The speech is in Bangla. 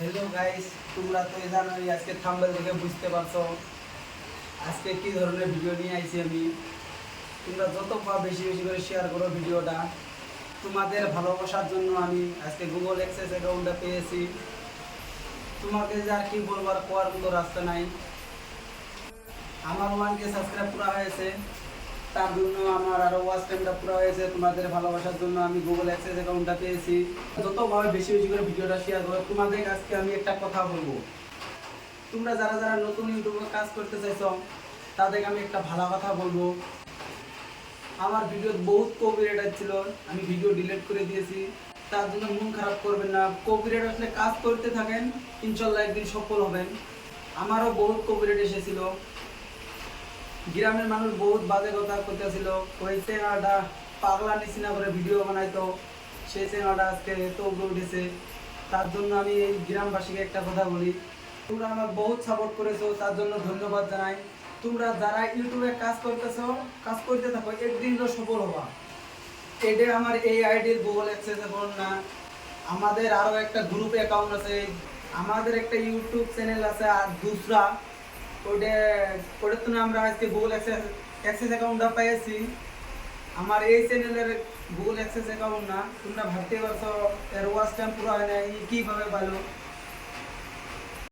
হ্যালো গাইস, তোমরা তো জানোই আজকে থাম্বনেল দেখে বুঝতে পারছো আজকে কি ধরনের ভিডিও নিয়ে আইছি আমি। তোমরা যত বেশি বেশি করে শেয়ার করো ভিডিওটা। তোমাদের ভালোবাসার জন্য আমি আজকে গুগল অ্যাক্সেস অ্যাকাউন্টটা পেয়েছি। তোমাকে যে আর কি বলবার কোয়ার মতো রাস্তা নাই। আমার 1K সাবস্ক্রাইব পুরো হয়েছে, তার জন্য আমার আরো ওয়াচ টাইমটা পুরো হয়েছে। তোমাদের ভালোবাসার জন্য আমি গুগল অ্যাক্সেস অ্যাকাউন্টটা পেয়েছি। যতভাবে বেশি বেশি করে ভিডিওটা শেয়ার করো। তোমাদের আজকে আমি একটা কথা বলবো, তোমরা যারা যারা নতুন ইউটিউবে কাজ করতে চাইছো তাদেরকে আমি একটা ভালো কথা বলবো। আমার ভিডিও বহুত কপিরাইট আসছিল, আমি ভিডিও ডিলিট করে দিয়েছি। তার জন্য মন খারাপ করবেন না। কপিরাইট আসলে কাজ করতে থাকেন, ইনশাল্লাহ একদিন সফল হবেন। আমারও বহুত কপিরাইট এসেছিল। গ্রামের মানুষ বহুত বাজে কথা করতেছিল, ওই চ্যানেলটা পাগলা নিচিনা করে ভিডিও বানাইতো। সেই চ্যানেলটা আজকে এত উপরে উঠেছে। তার জন্য আমি এই গ্রামবাসীকে একটা কথা বলি, তোমরা আমার বহুত সাপোর্ট করেছো, তার জন্য ধন্যবাদ জানাই। তোমরা যারা ইউটিউবে কাজ করতেছো, কাজ করতে থাকো, একদিন তো সফল হবা। এটা আমার এই আইডির গুগল অ্যাক্সেস অ্যাকাউন্ট না, আমাদের আরো একটা গ্রুপ অ্যাকাউন্ট আছে। আমাদের একটা ইউটিউব চ্যানেল আছে আর দুসরা ওটা ওটার জন্য আমরা আজকে গুগল অ্যাক্সেস অ্যাকাউন্টটা পেয়েছি। আমার এই চ্যানেলের গুগল অ্যাক্সেস অ্যাকাউন্ট না। তোমরা ভাবতে পারছো এর ওয়াচ টাইম পুরো হয় না, কিভাবে পাইলো।